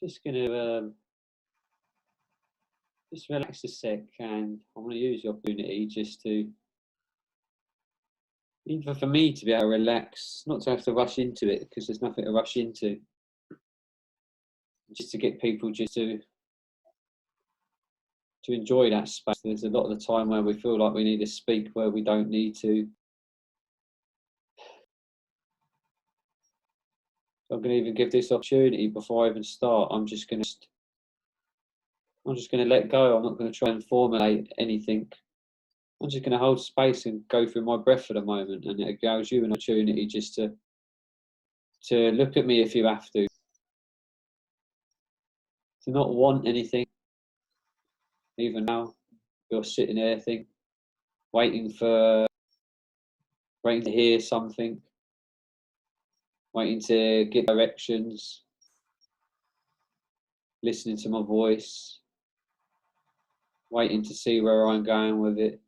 Just going to just relax a sec, and I'm going to use the opportunity just to, even for me to be able to relax, not to have to rush into it, because there's nothing to rush into, just to get people just to enjoy that space. There's a lot of the time where we feel like we need to speak where we don't need to. I'm going to even give this opportunity before I even start. I'm just going to let go. I'm not going to try and formulate anything. I'm just going to hold space and go through my breath for the moment, and it allows you an opportunity just to look at me if you have to not want anything. Even now, you're sitting there, waiting to hear something, waiting to get directions, listening to my voice, waiting to see where I'm going with it.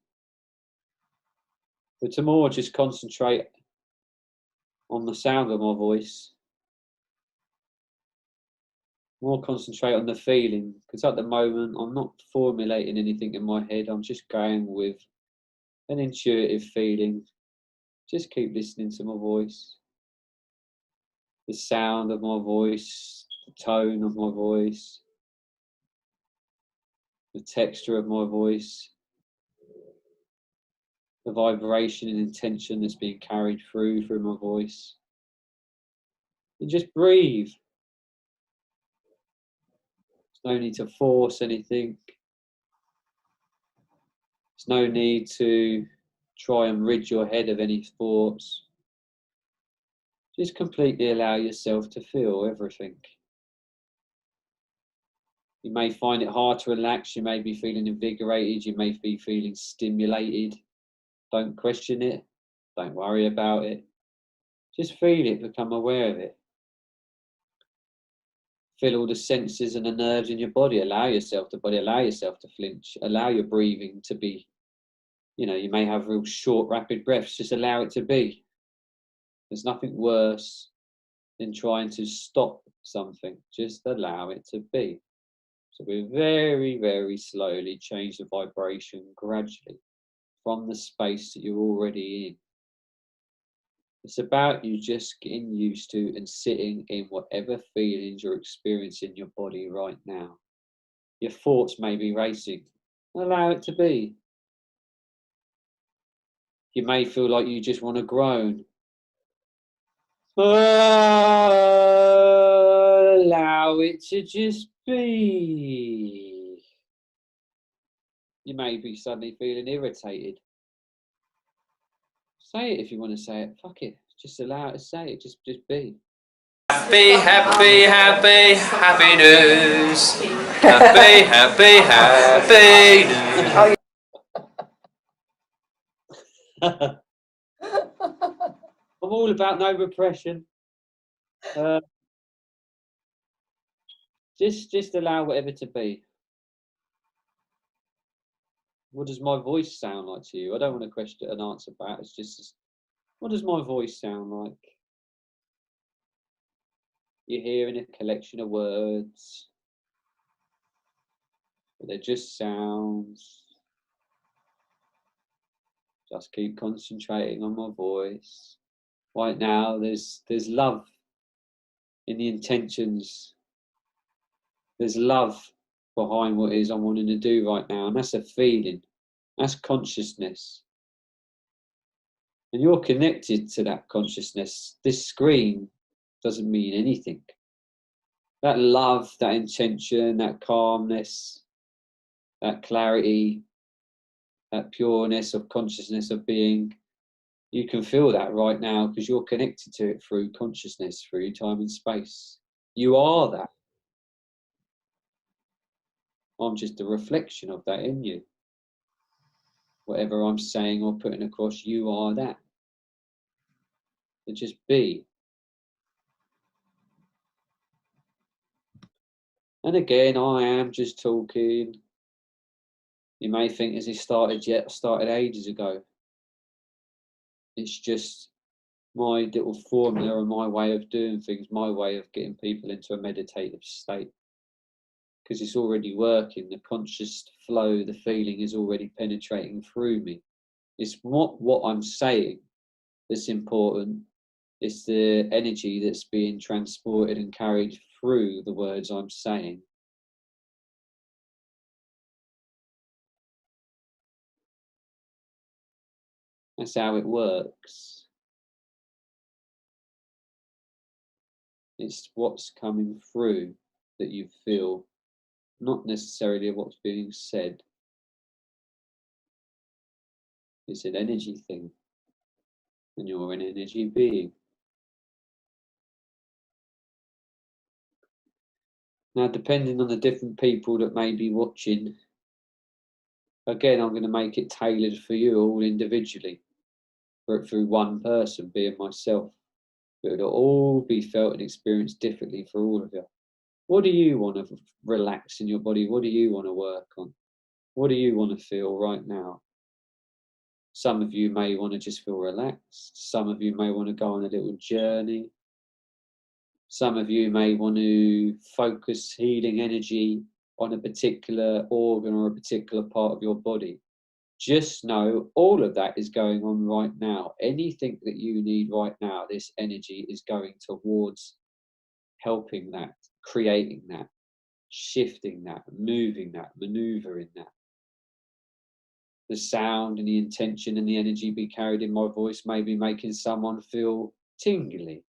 But to more just concentrate on the sound of my voice, more concentrate on the feeling, because at the moment I'm not formulating anything in my head. I'm just going with an intuitive feeling. Just keep listening to my voice, the sound of my voice, the tone of my voice, the texture of my voice, the vibration and intention that's being carried through my voice. And just breathe. There's no need to force anything. There's no need to try and rid your head of any thoughts. Just completely allow yourself to feel everything. You may find it hard to relax. You may be feeling invigorated. You may be feeling stimulated. Don't question it. Don't worry about it. Just feel it, become aware of it. Feel all the senses and the nerves in your body. Allow yourself to flinch. Allow your breathing to be, you may have real short, rapid breaths. Just allow it to be. There's nothing worse than trying to stop something. Just allow it to be. So we very, very slowly change the vibration gradually from the space that you're already in. It's about you just getting used to and sitting in whatever feelings you're experiencing in your body right now. Your thoughts may be racing. Allow it to be. You may feel like you just want to groan. Allow it to just be. You may be suddenly feeling irritated. Say it if you want to say it. Fuck it. Just allow it to say it. Just be. Happy, happy, happy, happy news. Happy, happy, happy news. I'm all about no repression. Just allow whatever to be. What does my voice sound like to you? I don't want to question and answer back. It's just, what does my voice sound like? You're hearing a collection of words, but they're just sounds. Just keep concentrating on my voice. Right now, there's love in the intentions. There's love behind what it is I'm wanting to do right now, and that's a feeling. That's consciousness. And you're connected to that consciousness. This screen doesn't mean anything. That love, that intention, that calmness, that clarity, that pureness of consciousness of being, you can feel that right now because you're connected to it through consciousness, through time and space. You are that. I'm just a reflection of that in you. Whatever I'm saying or putting across, you are that. So just be. And again, I am just talking. You may think, has he started yet? I started ages ago. It's just my little formula and my way of doing things, my way of getting people into a meditative state. Because it's already working. The conscious flow, the feeling is already penetrating through me. It's not what I'm saying that's important. It's the energy that's being transported and carried through the words I'm saying. That's how it works. It's what's coming through that you feel, not necessarily what's being said. It's an energy thing, and you're an energy being. Now, depending on the different people that may be watching, again, I'm going to make it tailored for you all individually, through one person, being myself. But it'll all be felt and experienced differently for all of you. What do you want to relax in your body? What do you want to work on? What do you want to feel right now? Some of you may want to just feel relaxed. Some of you may want to go on a little journey. Some of you may want to focus healing energy on a particular organ or a particular part of your body. Just know all of that is going on right now. Anything that you need right now, this energy is going towards helping that, creating that, shifting that, moving that, maneuvering that. The sound and the intention and the energy be carried in my voice may be making someone feel tingly.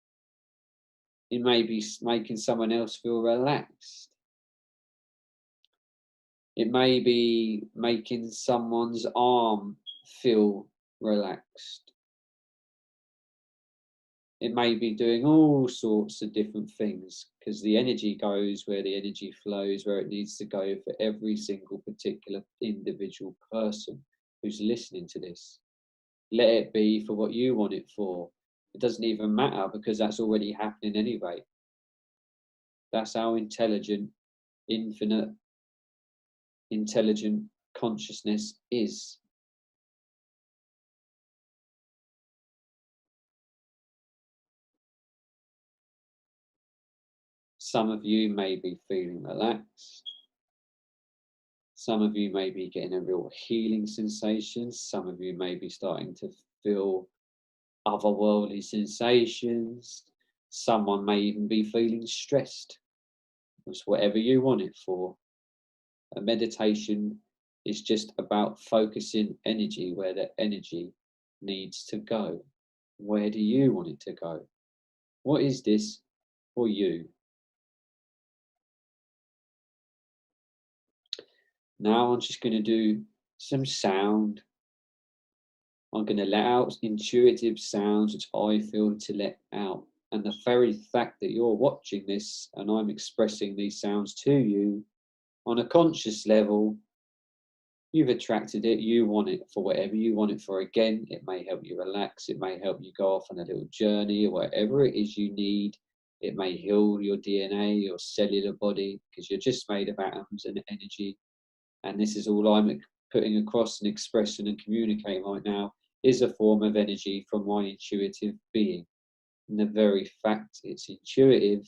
It may be making someone else feel relaxed. It may be making someone's arm feel relaxed. It may be doing all sorts of different things, because the energy goes where the energy flows, where it needs to go for every single particular individual person who's listening to this. Let it be for what you want it for. It doesn't even matter, because that's already happening anyway. That's how intelligent, infinite, intelligent consciousness is. Some of you may be feeling relaxed. Some of you may be getting a real healing sensation. Some of you may be starting to feel otherworldly sensations. Someone may even be feeling stressed. It's whatever you want it for. A meditation is just about focusing energy where the energy needs to go. Where do you want it to go? What is this for you? Now I'm just going to do some sound. I'm going to let out intuitive sounds which I feel to let out. And the very fact that you're watching this and I'm expressing these sounds to you on a conscious level, you've attracted it, you want it for whatever you want it for. Again, it may help you relax, it may help you go off on a little journey, or whatever it is you need. It may heal your DNA, your cellular body, because you're just made of atoms and energy. And this is all I'm putting across and expressing and communicating right now, is a form of energy from my intuitive being. And the very fact it's intuitive,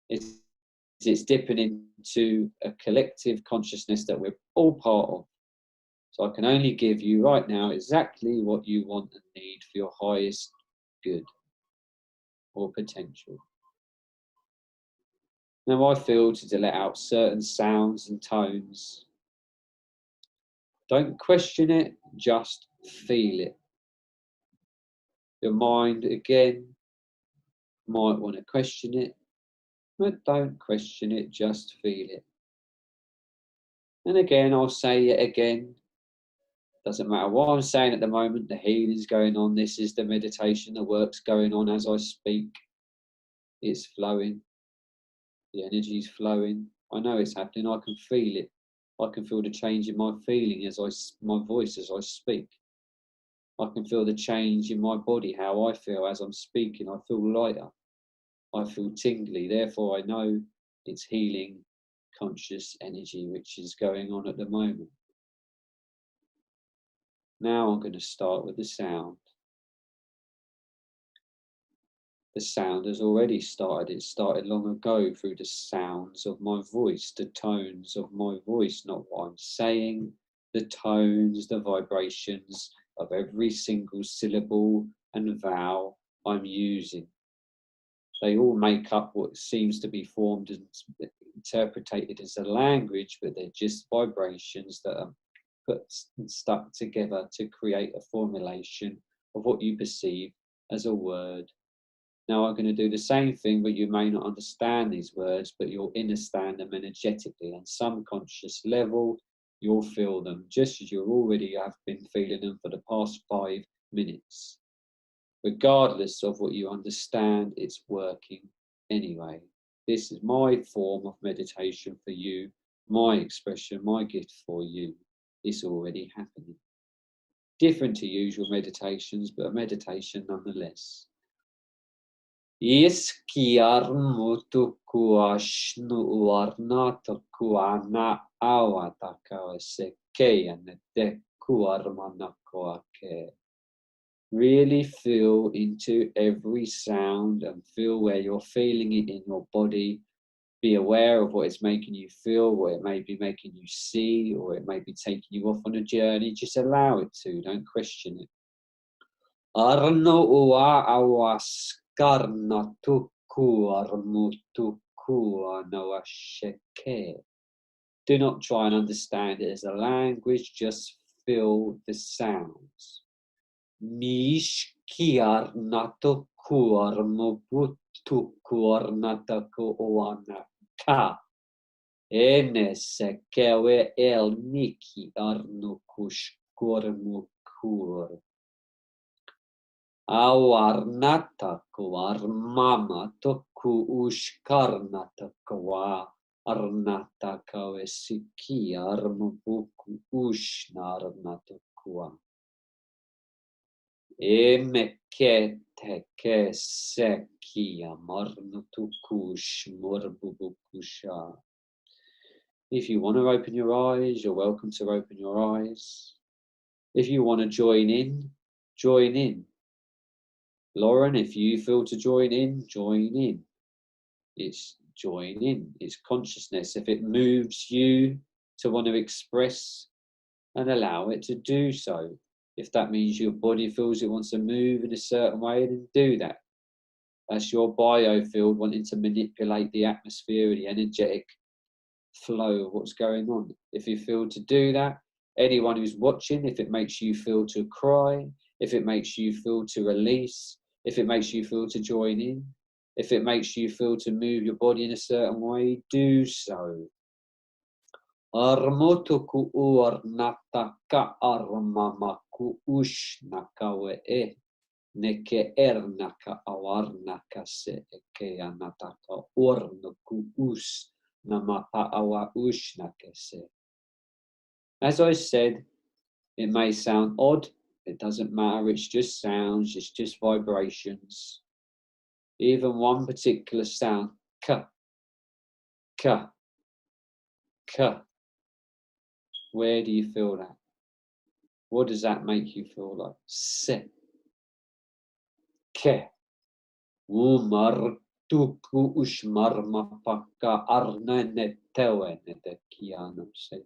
it's dipping into a collective consciousness that we're all part of. So I can only give you right now exactly what you want and need for your highest good or potential. Now I feel to let out certain sounds and tones. Don't question it, just feel it. Your mind, again, might want to question it, but don't question it, just feel it. And again, I'll say it again. Doesn't matter what I'm saying at the moment, the healing's going on, this is the meditation, the work's going on as I speak. It's flowing, the energy's flowing, I know it's happening. I can feel it. I can feel the change in my feeling my voice as I speak. I can feel the change in my body, how I feel as I'm speaking. I feel lighter. I feel tingly. Therefore, I know it's healing conscious energy which is going on at the moment. Now I'm going to start with the sound. The sound has already started. It started long ago through the sounds of my voice, the tones of my voice, not what I'm saying, the tones, the vibrations of every single syllable and vowel I'm using. They all make up what seems to be formed and interpreted as a language, but they're just vibrations that are put and stuck together to create a formulation of what you perceive as a word. Now I'm going to do the same thing, but you may not understand these words, but you'll understand them energetically. On some conscious level, you'll feel them just as you already have been feeling them for the past 5 minutes. Regardless of what you understand, it's working anyway. This is my form of meditation for you, my expression, my gift for you. It's already happening. Different to usual meditations, but a meditation nonetheless. Iskiarmutuku ashnu warnataku ana awataka sekeya neteku armanakoake. Really feel into every sound and feel where you're feeling it in your body. Be aware of what it's making you feel, what it may be making you see, or it may be taking you off on a journey. Just allow it to, don't question it. Arno ua awaskarna tuku armutuku anawasheke. Do not try and understand it as a language, just feel the sounds. Mishkiarnato kuarmubutu kuarnatako oanaka. Enesekewe el niki arnukush kormukur. Awarnatako armama toku ushkarnatako arnataka esiki armubuku ushnarnatokua. Emekete sekia marnutukush morbubukusha. If you want to open your eyes, you're welcome to open your eyes. If you want to join in, join in. Lauren, if you feel to join in, join in. It's join in, it's consciousness. If it moves you to want to express, and allow it to do so. If that means your body feels it wants to move in a certain way, then do that. That's your biofield wanting to manipulate the atmosphere, the energetic flow of what's going on. If you feel to do that, anyone who's watching, if it makes you feel to cry, if it makes you feel to release, if it makes you feel to join in, if it makes you feel to move your body in a certain way, do so. Armotoku uarnataka armamaku ushnakawe neke ernaka awarnaka se eke anataka ornuku us namapa awa ushnakese. As I said, it may sound odd, it doesn't matter, it's just sounds, it's just vibrations. Even one particular sound, ka, ka, ka. Where do you feel that? What does that make you feel like? Se, ke, umar tuku ushmar mapaka arnene tewene de kianam se.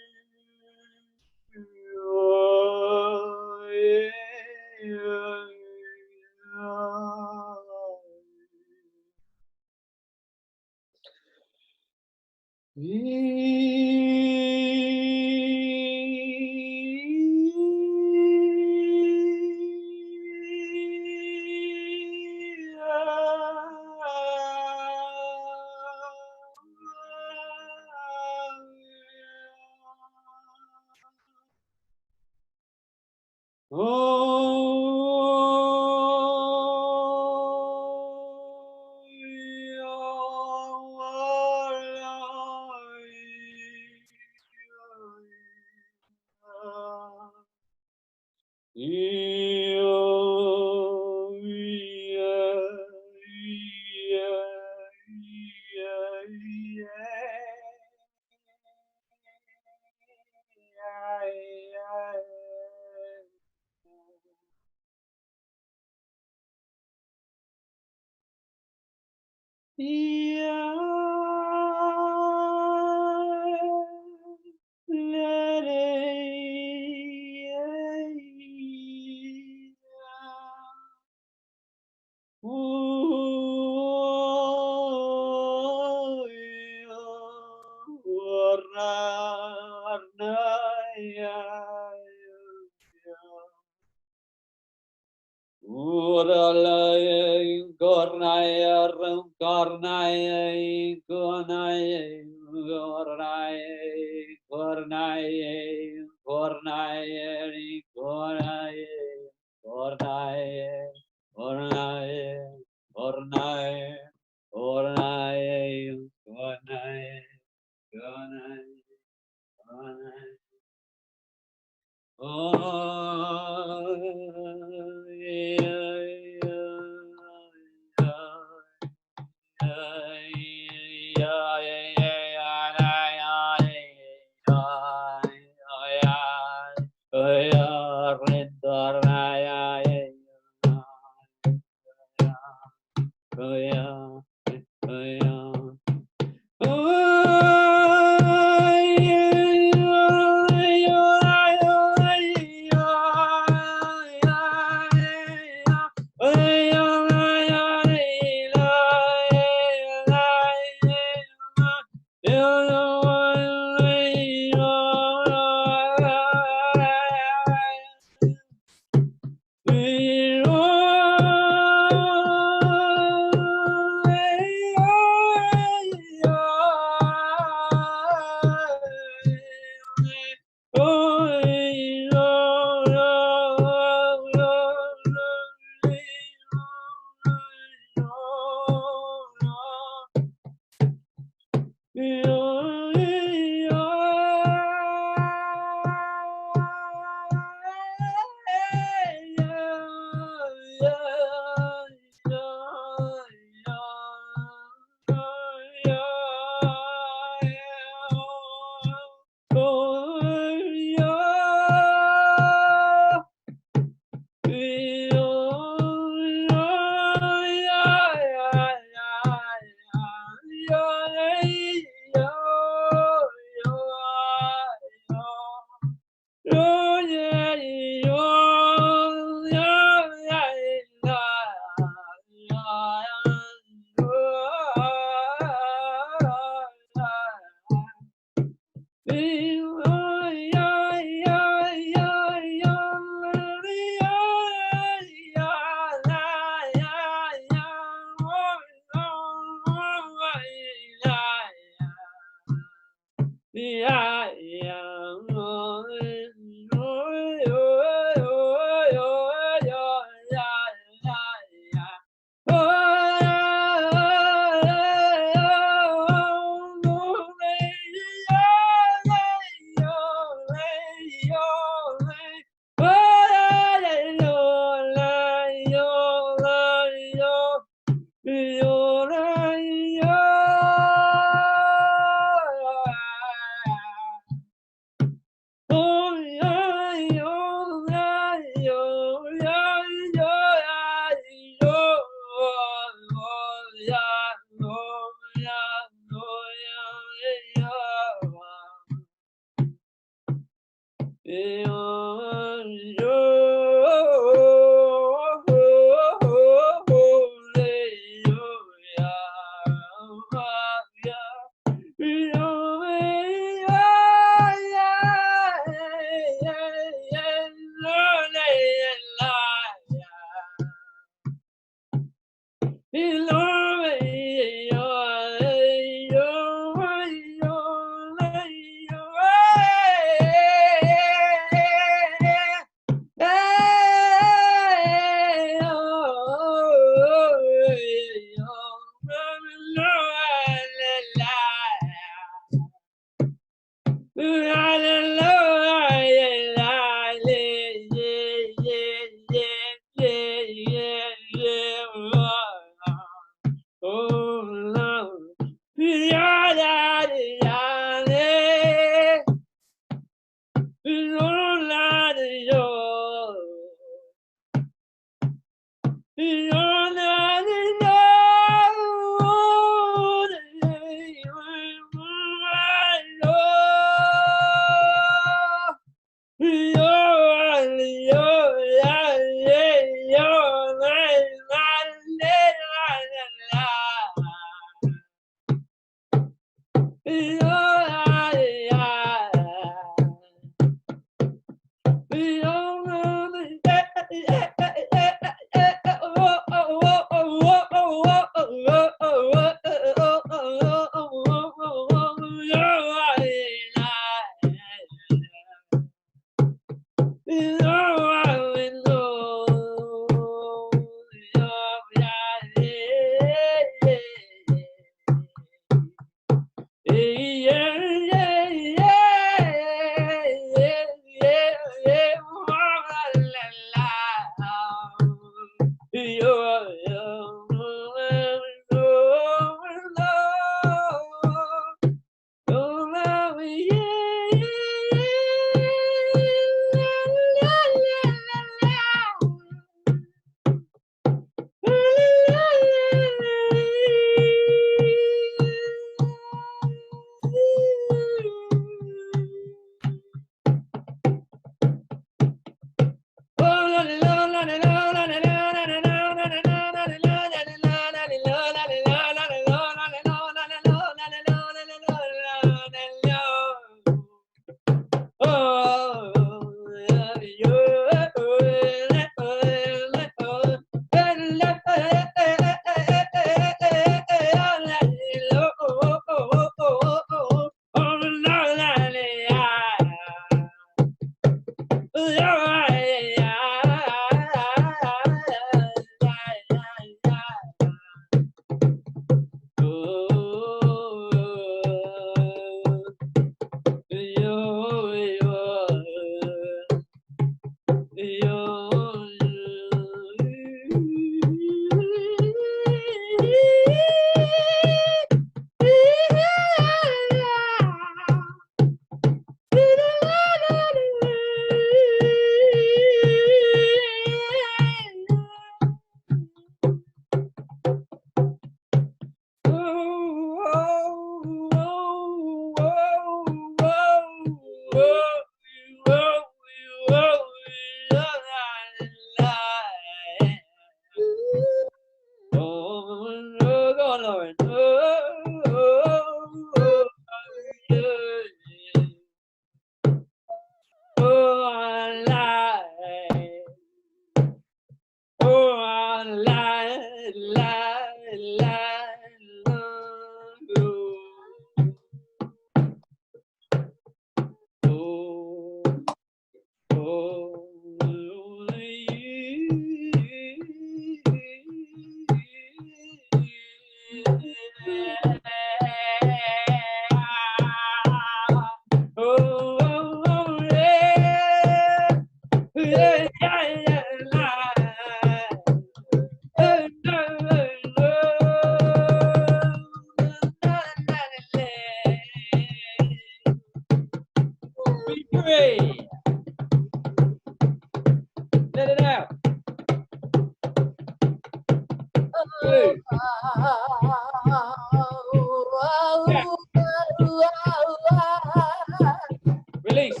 Release.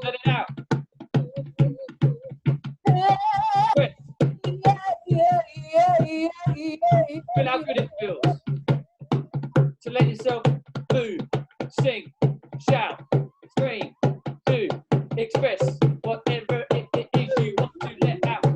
Let it out. Quit. Feel how good it feels to let yourself move, sing, shout, scream, do, express whatever it is you want to let out.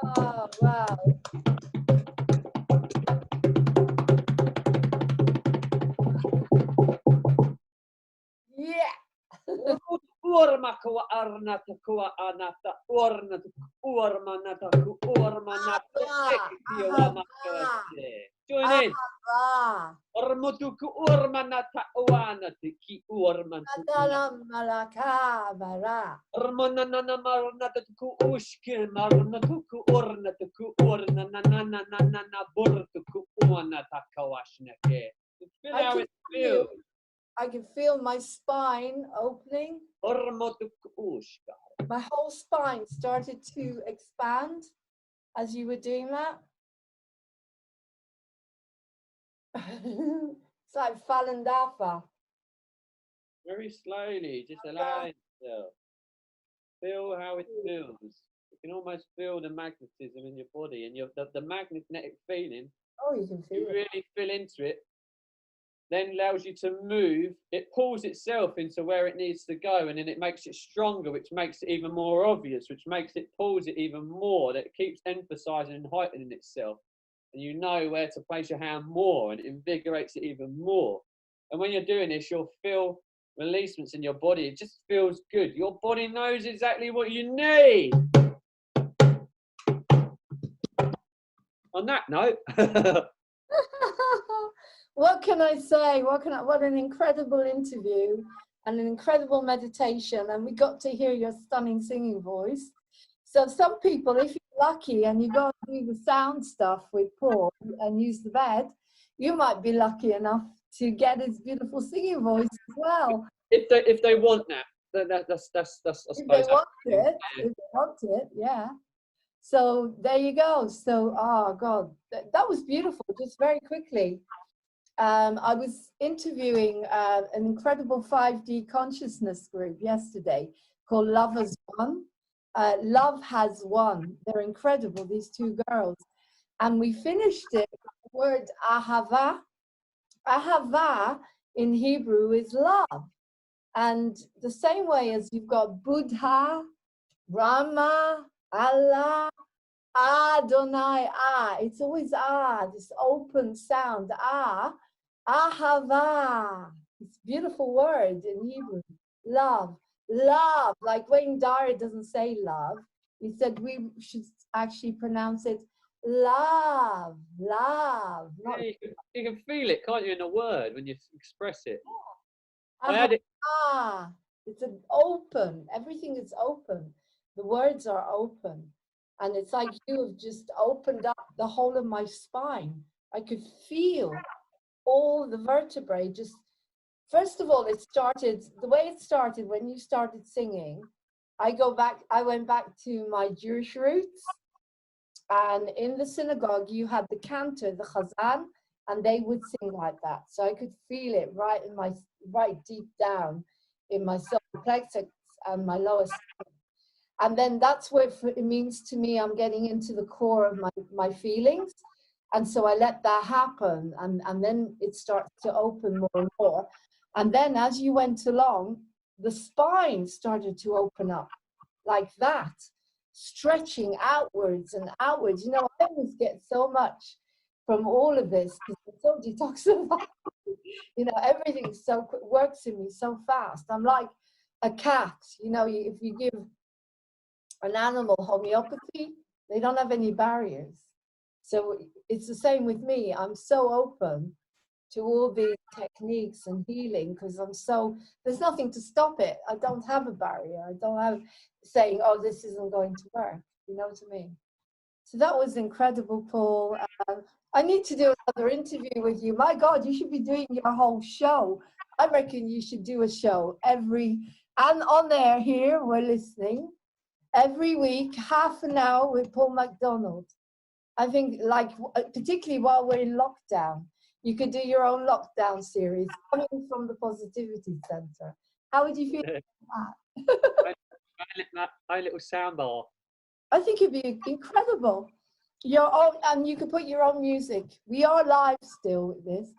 Oh, wow. Yeah. Urmaka arnata kua anata ornata urmanata ku urmanata. Join in. Ah. Ormutuku urmanata uanati ki urmantu. Adalam malakabara. Ormanana marnatuku ushke marnatuku ornatuku ornanana burtuku uanata kawashnake. Feel how it feels. I can feel my spine opening. Ormutuku ushka. My whole spine started to expand as you were doing that. It's like Falandafa. Very slowly, just allow yourself. Feel how it feels. You can almost feel the magnetism in your body, and the magnetic feeling. Oh, you can feel You it. really feel into it. Then allows you to move. It pulls itself into where it needs to go, and then it makes it stronger, which makes it even more obvious, which makes it pulls it even more. That it keeps emphasizing and heightening itself, and you know where to place your hand more, and it invigorates it even more. And when you're doing this, you'll feel releasements in your body. It just feels good. Your body knows exactly what you need. On that note. What can I say? What an incredible interview and an incredible meditation. And we got to hear your stunning singing voice. So some people, if you're lucky and you go and do the sound stuff with Paul and use the bed, you might be lucky enough to get his beautiful singing voice as well. If they want that, that's I suppose. If they want it, yeah. So there you go. So, oh God, that was beautiful. Just very quickly. I was interviewing an incredible 5D consciousness group yesterday called Love Has Won. Love Has Won. They're incredible, these two girls. And we finished it with the word ahava. Ahava in Hebrew is love. And the same way as you've got Buddha, Brahma, Allah, Adonai, it's always this open sound, ahava. It's a beautiful word in Hebrew. Love, love. Like Wayne Dyer doesn't say love. He said we should actually pronounce it love, love. Yeah, you can feel it, can't you, in a word when you express it. I had it. It's an open. Everything is open. The words are open. And it's like you have just opened up the whole of my spine. I could feel all the vertebrae just, first of all, the way it started when you started singing, I went back to my Jewish roots. And in the synagogue, you had the cantor, the chazan, and they would sing like that. So I could feel it right deep down in my solar plexus and my lower stomach. And then that's what it means to me. I'm getting into the core of my feelings. And so I let that happen. And then it starts to open more and more. And then as you went along, the spine started to open up like that, stretching outwards and outwards. You know, I always get so much from all of this because I'm so detoxified. You know, everything works in me so fast. I'm like a cat. You know, if you give an animal homeopathy, they don't have any barriers. So it's the same with me. I'm so open to all these techniques and healing because there's nothing to stop it. I don't have a barrier. I don't have saying, oh, this isn't going to work. You know what I mean? So that was incredible, Paul. I need to do another interview with you. My God, you should be doing your whole show. I reckon you should do a show and on there here, we're listening, every week, half an hour with Paul McDonald. I think, like, particularly while we're in lockdown, you could do your own lockdown series coming from the Positivity Center. How would you feel about that? My little soundbar. I think it'd be incredible. And you could put your own music. We are live still with this.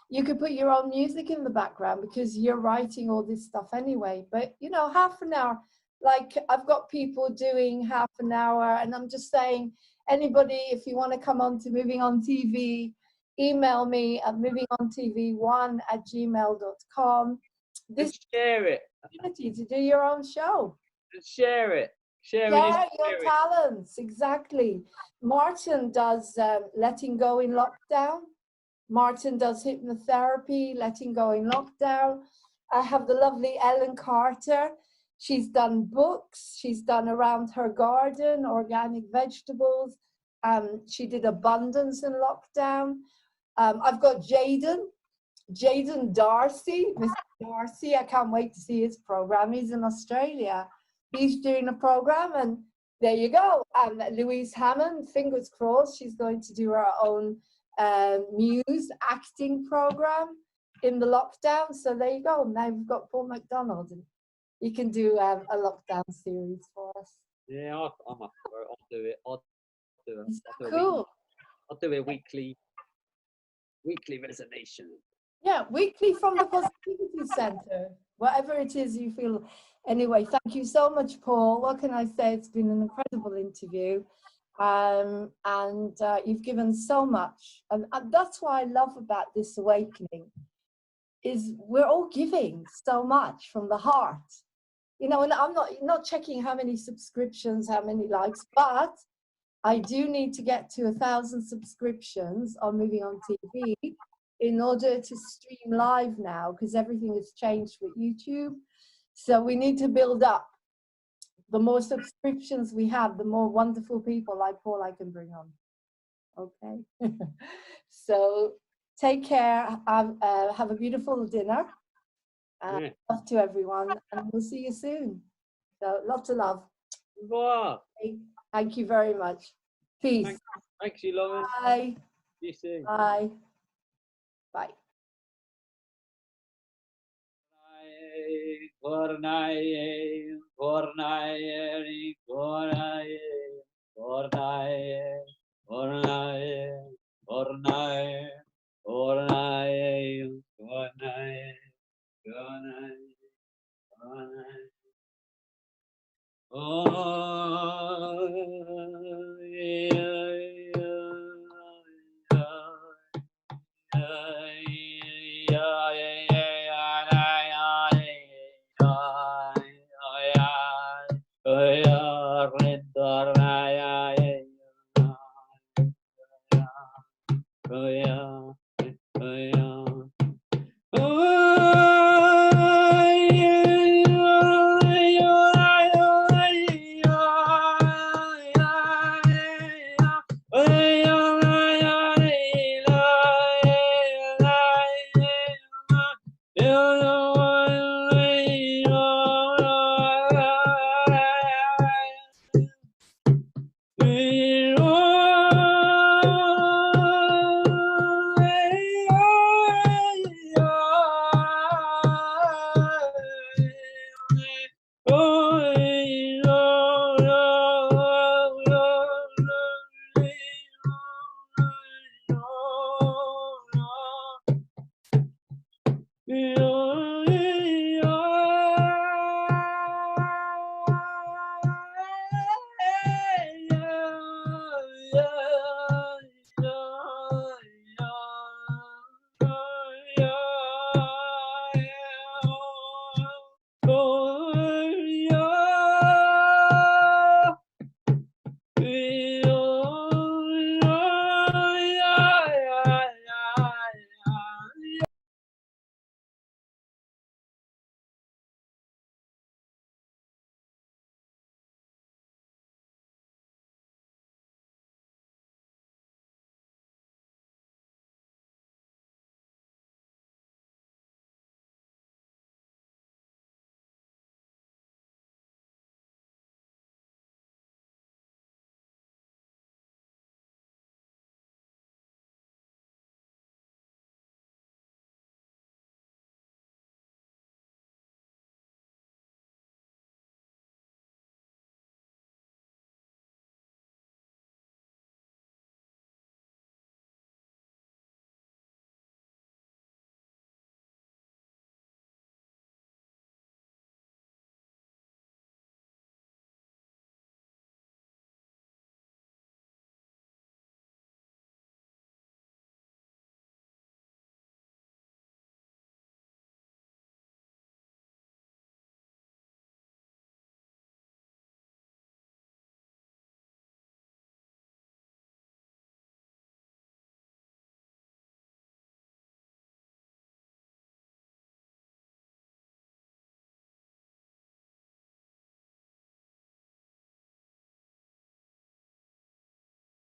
You could put your own music in the background because you're writing all this stuff anyway. But, you know, half an hour, like I've got people doing half an hour, and I'm just saying, anybody, if you want to come on to Moving On TV, email me at movingontv1@gmail.com. This share it. Opportunity to do your own show. And share it. Share your talents, exactly. Martin does Letting Go in Lockdown. Martin does hypnotherapy, letting go in lockdown. I have the lovely Ellen Carter. She's done books. She's done around her garden, organic vegetables. She did abundance in lockdown. I've got Jaden Darcy, Mr. Darcy. I can't wait to see his program. He's in Australia. He's doing a program, and there you go. Louise Hammond, fingers crossed, she's going to do her own Muse acting program in the lockdown. So there you go. Now we've got Paul McDonald, and he can do a lockdown series for us. Yeah, I'm up for it. I'll do it. I'll do it. So cool. I'll do a weekly resonation. Yeah, weekly from the Positivity Center, whatever it is you feel. Anyway, thank you so much, Paul. What can I say? It's been an incredible interview. And you've given so much. And that's what I love about this awakening, is we're all giving so much from the heart. You know, and I'm not checking how many subscriptions, how many likes, but I do need to get to 1,000 subscriptions on Moving on TV in order to stream live now, because everything has changed with YouTube. So we need to build up. The more subscriptions we have, the more wonderful people like Paul I can bring on. Okay. So take care. Have a beautiful dinner. Love to everyone, and we'll see you soon. So lots of love. Wow. Thank you very much. Peace. Thanks you, Laurene. Bye. See you soon. Bye. Bye. Oh yeah.